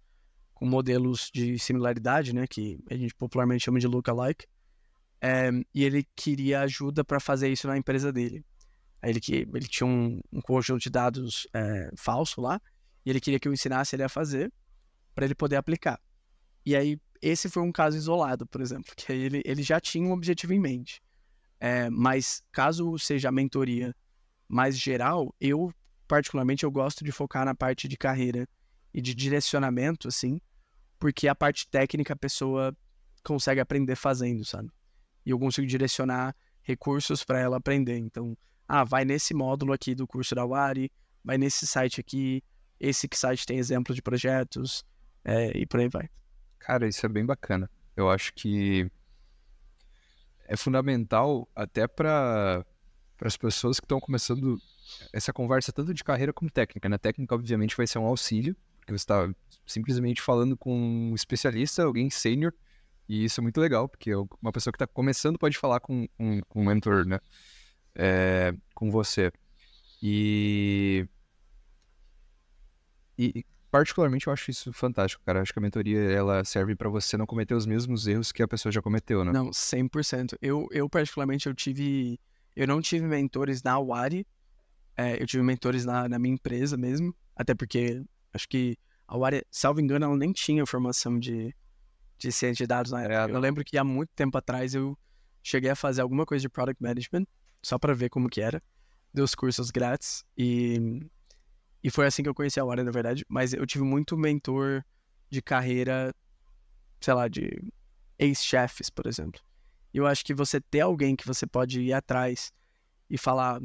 modelos de similaridade, né, que a gente popularmente chama de lookalike, e ele queria ajuda para fazer isso na empresa dele. Aí ele tinha um conjunto de dados falso lá, e ele queria que eu ensinasse ele a fazer, para ele poder aplicar. E aí, esse foi um caso isolado, por exemplo, que aí ele já tinha um objetivo em mente. Mas caso seja a mentoria mais geral, eu, particularmente, eu gosto de focar na parte de carreira e de direcionamento, assim, porque a parte técnica a pessoa consegue aprender fazendo, sabe? E eu consigo direcionar recursos para ela aprender. Então, vai nesse módulo aqui do curso da Wari, vai nesse site aqui, esse site tem exemplos de projetos, e por aí vai. Cara, isso é bem bacana. Eu acho que é fundamental até para as pessoas que estão começando essa conversa tanto de carreira como técnica, né? Técnica, obviamente, vai ser um auxílio, porque você está simplesmente falando com um especialista, alguém sênior, e isso é muito legal, porque uma pessoa que está começando pode falar com um mentor, né? Com você. E particularmente eu acho isso fantástico, cara. Acho que a mentoria ela serve para você não cometer os mesmos erros que a pessoa já cometeu, né? Não, 100%. Eu particularmente, eu não tive mentores na Wari, eu tive mentores na minha empresa mesmo, até porque acho que a Wari, salvo engano, ela nem tinha formação de ciência de dados na época. Eu lembro que há muito tempo atrás eu cheguei a fazer alguma coisa de Product Management, só para ver como que era, dei os cursos grátis, e foi assim que eu conheci a Wari, na verdade, mas eu tive muito mentor de carreira, sei lá, de ex-chefes, por exemplo. E eu acho que você ter alguém que você pode ir atrás e falar,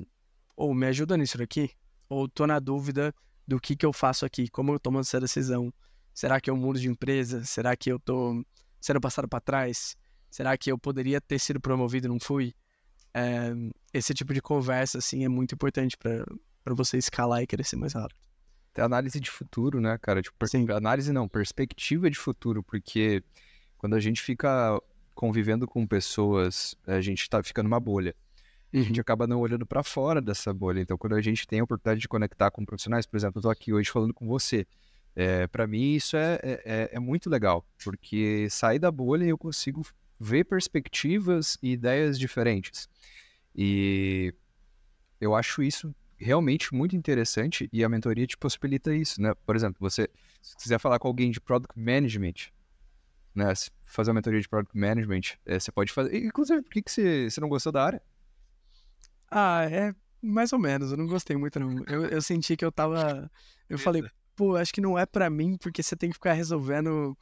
ou me ajuda nisso aqui, ou tô na dúvida do que eu faço aqui, como eu tomo essa decisão. Será que eu mudo de empresa? Será que eu tô sendo passado para trás? Será que eu poderia ter sido promovido e não fui? Esse tipo de conversa, assim, é muito importante para você escalar e crescer mais rápido. Tem análise de futuro, né, cara? Tipo, análise não, perspectiva de futuro, porque quando a gente fica convivendo com pessoas, a gente tá ficando numa bolha. A gente acaba não olhando para fora dessa bolha. Então, quando a gente tem a oportunidade de conectar com profissionais, por exemplo, eu tô aqui hoje falando com você. Para mim, isso é muito legal, porque sair da bolha eu consigo ver perspectivas e ideias diferentes. E eu acho isso realmente muito interessante e a mentoria te possibilita isso, né? Por exemplo, você, se quiser falar com alguém de Product Management, né? Fazer uma mentoria de Product Management, você pode fazer. Inclusive, por que você não gostou da área? É mais ou menos, eu não gostei muito não. Eu senti que eu tava... Eu falei, pô, acho que não é pra mim, porque você tem que ficar resolvendo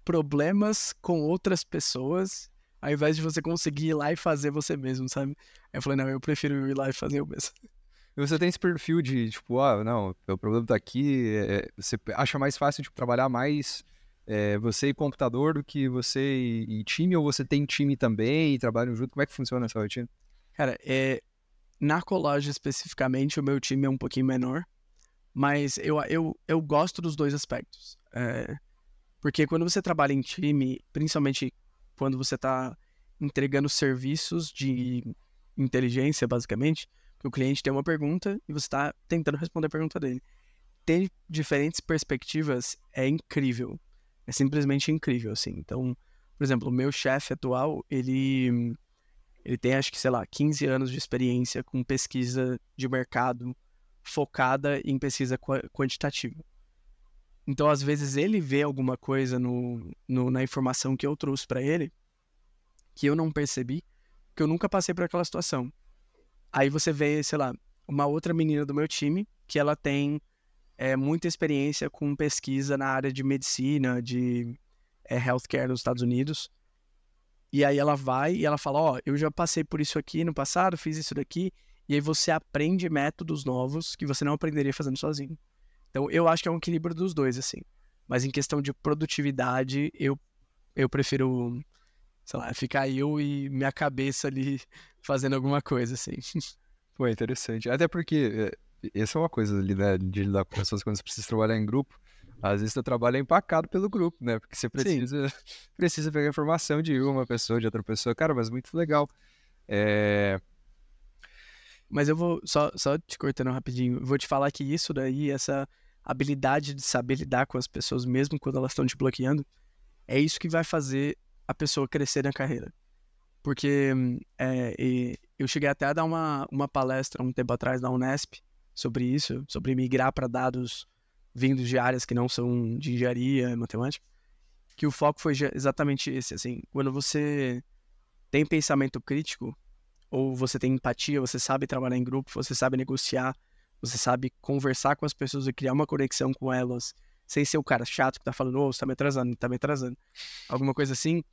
problemas com outras pessoas, ao invés de você conseguir ir lá e fazer você mesmo, sabe? Aí eu falei, não, eu prefiro ir lá e fazer eu mesmo. E você tem esse perfil de, tipo, não, o problema tá aqui, você acha mais fácil, tipo, trabalhar mais você e computador do que você e time, ou você tem time também e trabalham junto? Como é que funciona essa rotina? Cara, na colagem especificamente, o meu time é um pouquinho menor, mas eu gosto dos dois aspectos. Porque quando você trabalha em time, principalmente quando você está entregando serviços de inteligência, basicamente, que o cliente tem uma pergunta e você está tentando responder a pergunta dele. Ter diferentes perspectivas é incrível. É simplesmente incrível, assim. Então, por exemplo, o meu chefe atual, ele tem, acho que, sei lá, 15 anos de experiência com pesquisa de mercado focada em pesquisa quantitativa. Então, às vezes, ele vê alguma coisa na informação que eu trouxe para ele que eu não percebi, que eu nunca passei por aquela situação. Aí você vê, sei lá, uma outra menina do meu time que ela tem muita experiência com pesquisa na área de medicina, de healthcare nos Estados Unidos. E aí ela vai e ela fala, ó, eu já passei por isso aqui no passado, fiz isso daqui. E aí você aprende métodos novos que você não aprenderia fazendo sozinho. Então eu acho que é um equilíbrio dos dois, assim. Mas em questão de produtividade, eu prefiro, sei lá, ficar eu e minha cabeça ali fazendo alguma coisa, assim. Pô, interessante. Até porque essa é uma coisa ali, né, de lidar com pessoas quando você precisa trabalhar em grupo. Às vezes o trabalho é empacado pelo grupo, né? Porque você Sim. precisa pegar informação de uma pessoa, de outra pessoa. Cara, mas muito legal. É... Mas eu vou, só te cortando rapidinho, eu vou te falar que isso daí, essa habilidade de saber lidar com as pessoas, mesmo quando elas estão te bloqueando, é isso que vai fazer a pessoa crescer na carreira. Porque eu cheguei até a dar uma palestra um tempo atrás na Unesp sobre isso, sobre migrar para dados vindos de áreas que não são de engenharia, matemática, que o foco foi exatamente esse, assim, quando você tem pensamento crítico, ou você tem empatia, você sabe trabalhar em grupo, você sabe negociar, você sabe conversar com as pessoas e criar uma conexão com elas, sem ser o cara chato que tá falando, ô, você tá me atrasando, tá me atrasando. Alguma coisa assim,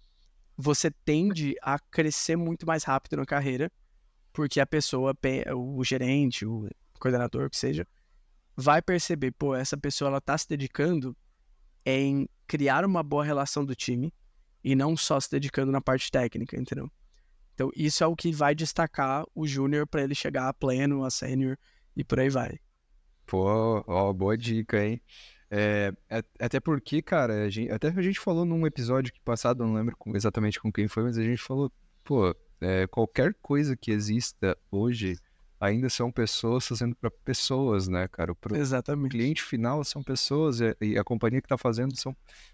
você tende a crescer muito mais rápido na carreira, porque a pessoa, o gerente, o coordenador, o que seja, vai perceber, pô, essa pessoa ela tá se dedicando em criar uma boa relação do time e não só se dedicando na parte técnica, entendeu? Então, isso é o que vai destacar o júnior para ele chegar a pleno, a sênior e por aí vai. Pô, ó, boa dica, hein? Até porque, cara, até a gente falou num episódio que passado, não lembro exatamente com quem foi, mas a gente falou, pô, qualquer coisa que exista hoje ainda são pessoas fazendo para pessoas, né, cara? O Exatamente. cliente final são pessoas e a companhia que está fazendo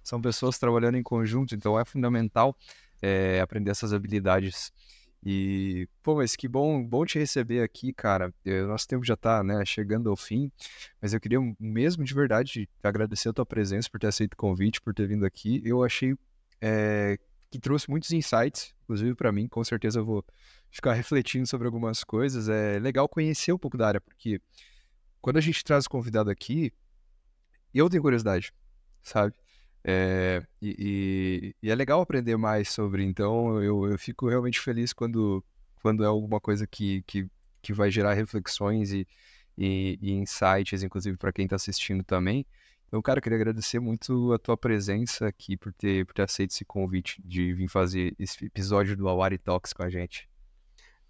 são pessoas trabalhando em conjunto, então é fundamental aprender essas habilidades. E, pô, mas que bom te receber aqui, cara. Nosso tempo já tá, né, chegando ao fim, mas eu queria mesmo de verdade agradecer a tua presença, por ter aceito o convite, por ter vindo aqui. Eu achei que trouxe muitos insights, inclusive para mim, com certeza eu vou ficar refletindo sobre algumas coisas. É legal conhecer um pouco da área, porque quando a gente traz o convidado aqui, eu tenho curiosidade, sabe? E é legal aprender mais sobre, então eu fico realmente feliz quando é alguma coisa que vai gerar reflexões e insights, inclusive para quem está assistindo também. Então, cara, eu queria agradecer muito a tua presença aqui, por ter aceito esse convite de vir fazer esse episódio do Awari Talks com a gente.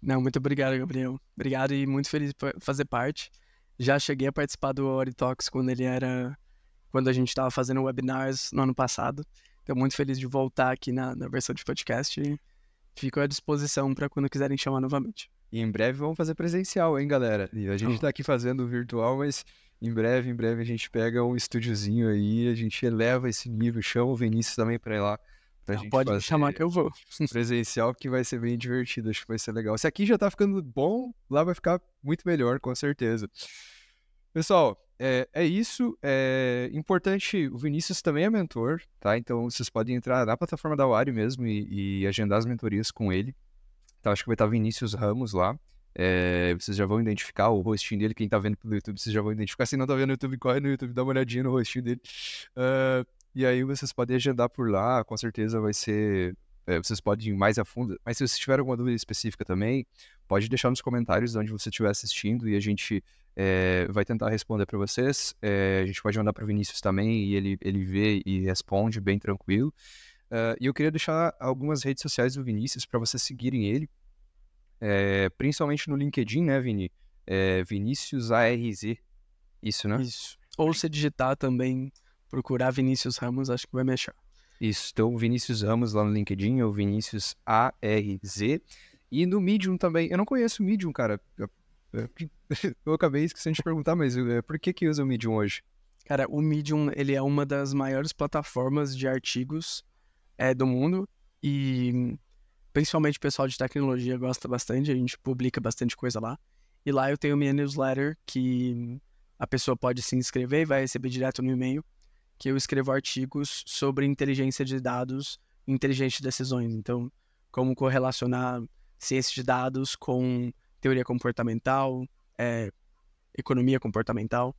Não, muito obrigado, Gabriel. Obrigado e muito feliz por fazer parte. Já cheguei a participar do Ori Talks quando a gente estava fazendo webinars no ano passado. Estou muito feliz de voltar aqui na versão de podcast e fico à disposição para quando quiserem chamar novamente. E em breve vamos fazer presencial, hein, galera? E a gente tá aqui fazendo virtual, mas em breve a gente pega um estúdiozinho aí, a gente eleva esse nível, chama o Vinícius também pra ir lá, pra gente Pode me fazer chamar que eu vou. presencial, que vai ser bem divertido, acho que vai ser legal. Se aqui já tá ficando bom, lá vai ficar muito melhor, com certeza. Pessoal, é isso. É importante, o Vinícius também é mentor, tá? Então vocês podem entrar na plataforma da Wari mesmo e agendar as mentorias com ele. Então acho que vai estar Vinícius Ramos lá. Vocês já vão identificar o rostinho dele. Quem tá vendo pelo YouTube, vocês já vão identificar. Se não tá vendo no YouTube, corre no YouTube, dá uma olhadinha no rostinho dele. E aí vocês podem agendar por lá, com certeza vai ser... vocês podem ir mais a fundo. Mas se vocês tiverem alguma dúvida específica também, pode deixar nos comentários de onde você estiver assistindo e a gente vai tentar responder para vocês. A gente pode mandar para o Vinícius também e ele vê e responde bem tranquilo. E eu queria deixar algumas redes sociais do Vinícius para vocês seguirem ele. Principalmente no LinkedIn, né, Vini? Vinícius ARZ, isso, né? Isso. Ou se digitar também, procurar Vinícius Ramos, acho que vai me achar. Isso, então Vinícius Ramos lá no LinkedIn, ou Vinícius ARZ. E no Medium também, eu não conheço o Medium, cara. Eu acabei esquecendo de perguntar, mas por que usa o Medium hoje? Cara, o Medium, ele é uma das maiores plataformas de artigos do mundo e principalmente o pessoal de tecnologia gosta bastante, a gente publica bastante coisa lá. E lá eu tenho minha newsletter que a pessoa pode se inscrever e vai receber direto no e-mail, que eu escrevo artigos sobre inteligência de dados e inteligência de decisões. Então, como correlacionar ciência de dados com teoria comportamental, economia comportamental,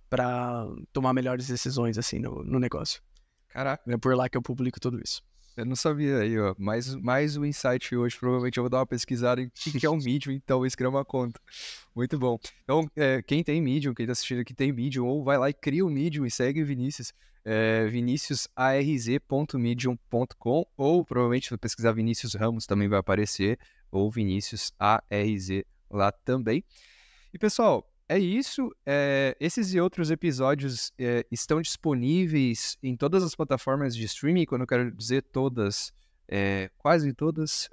para tomar melhores decisões assim no negócio. Caraca. É por lá que eu publico tudo isso. Eu não sabia aí, ó. Mais um insight hoje. Provavelmente eu vou dar uma pesquisada em o que é um Medium, então vou criar uma conta. Muito bom. Então, quem tem Medium, quem tá assistindo aqui tem Medium, ou vai lá e cria o Medium e segue o Vinícius. viniciusarz.medium.com, ou provavelmente se pesquisar Vinícius Ramos também vai aparecer, ou Vinícius ARZ lá também. E pessoal, é isso. Esses e outros episódios estão disponíveis em todas as plataformas de streaming. Quando eu quero dizer todas, quase todas.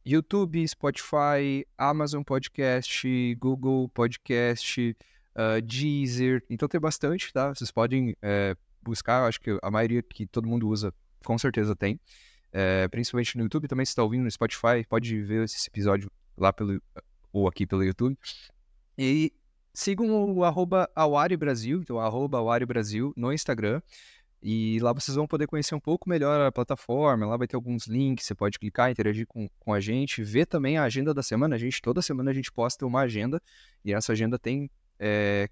YouTube, Spotify, Amazon Podcast, Google Podcast, Deezer. Então tem bastante, tá? Vocês podem buscar. Eu acho que a maioria que todo mundo usa, com certeza tem. Principalmente no YouTube. Também se está ouvindo no Spotify, pode ver esse episódio lá ou aqui pelo YouTube. E sigam o @awaribrasil, então @awaribrasil no Instagram. E lá vocês vão poder conhecer um pouco melhor a plataforma. Lá vai ter alguns links, você pode clicar, interagir com a gente, ver também a agenda da semana. Toda semana a gente posta uma agenda, e essa agenda tem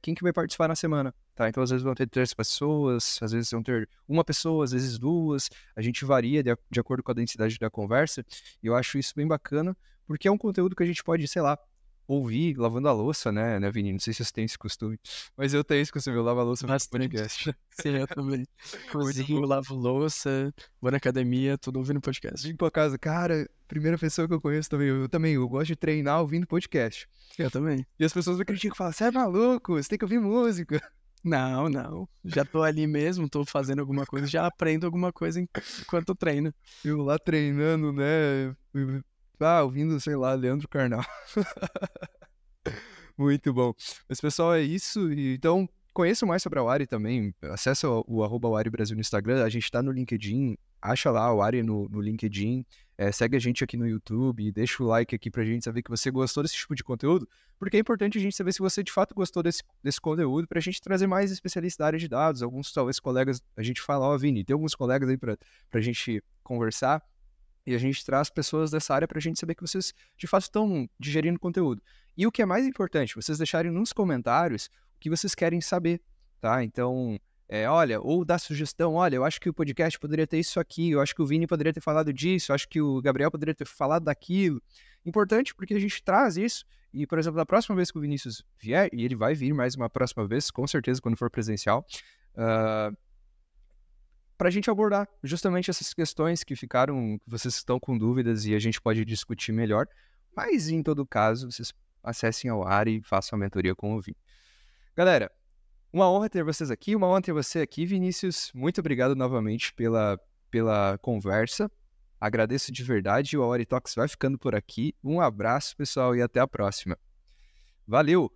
quem que vai participar na semana, tá? Então às vezes vão ter 3 pessoas, às vezes vão ter uma pessoa, às vezes 2. A gente varia de acordo com a densidade da conversa, e eu acho isso bem bacana, porque é um conteúdo que a gente pode, sei lá, ouvir lavando a louça, né, Vini? Não sei se você tem esse costume, mas eu tenho esse costume, eu lavo a louça no podcast. Sim, eu também. Cozinho, lavo louça, vou na academia, tudo ouvindo podcast. Limpo a casa. Cara, primeira pessoa que eu conheço também, eu gosto de treinar ouvindo podcast. Eu também. E as pessoas me criticam e falam, você é maluco, você tem que ouvir música. Não. Já tô ali mesmo, tô fazendo alguma coisa, já aprendo alguma coisa enquanto treino. Eu lá treinando, né, ouvindo, sei lá, Leandro Carnal. Muito bom. Mas, pessoal, é isso. Então, conheçam mais sobre a Wari também. Acesse o @waribrasil no Instagram. A gente tá no LinkedIn. Acha lá a Wari no LinkedIn. Segue a gente aqui no YouTube. Deixa o like aqui pra gente saber que você gostou desse tipo de conteúdo. Porque é importante a gente saber se você de fato gostou desse conteúdo, pra gente trazer mais especialistas da área de dados. Alguns, talvez, colegas, a gente fala, Vini, tem alguns colegas aí pra gente conversar. E a gente traz pessoas dessa área pra gente saber que vocês, de fato, estão digerindo conteúdo. E o que é mais importante, vocês deixarem nos comentários o que vocês querem saber, tá? Então, olha, ou dar sugestão, olha, eu acho que o podcast poderia ter isso aqui, eu acho que o Vini poderia ter falado disso, eu acho que o Gabriel poderia ter falado daquilo. Importante porque a gente traz isso, e, por exemplo, da próxima vez que o Vinícius vier, e ele vai vir mais uma próxima vez, com certeza, quando for presencial, para a gente abordar justamente essas questões que ficaram, que vocês estão com dúvidas e a gente pode discutir melhor. Mas, em todo caso, vocês acessem a Wari e façam a mentoria com o Vini. Galera, uma honra ter vocês aqui, uma honra ter você aqui, Vinícius. Muito obrigado novamente pela conversa. Agradeço de verdade. O Wari Talks vai ficando por aqui. Um abraço, pessoal, e até a próxima. Valeu!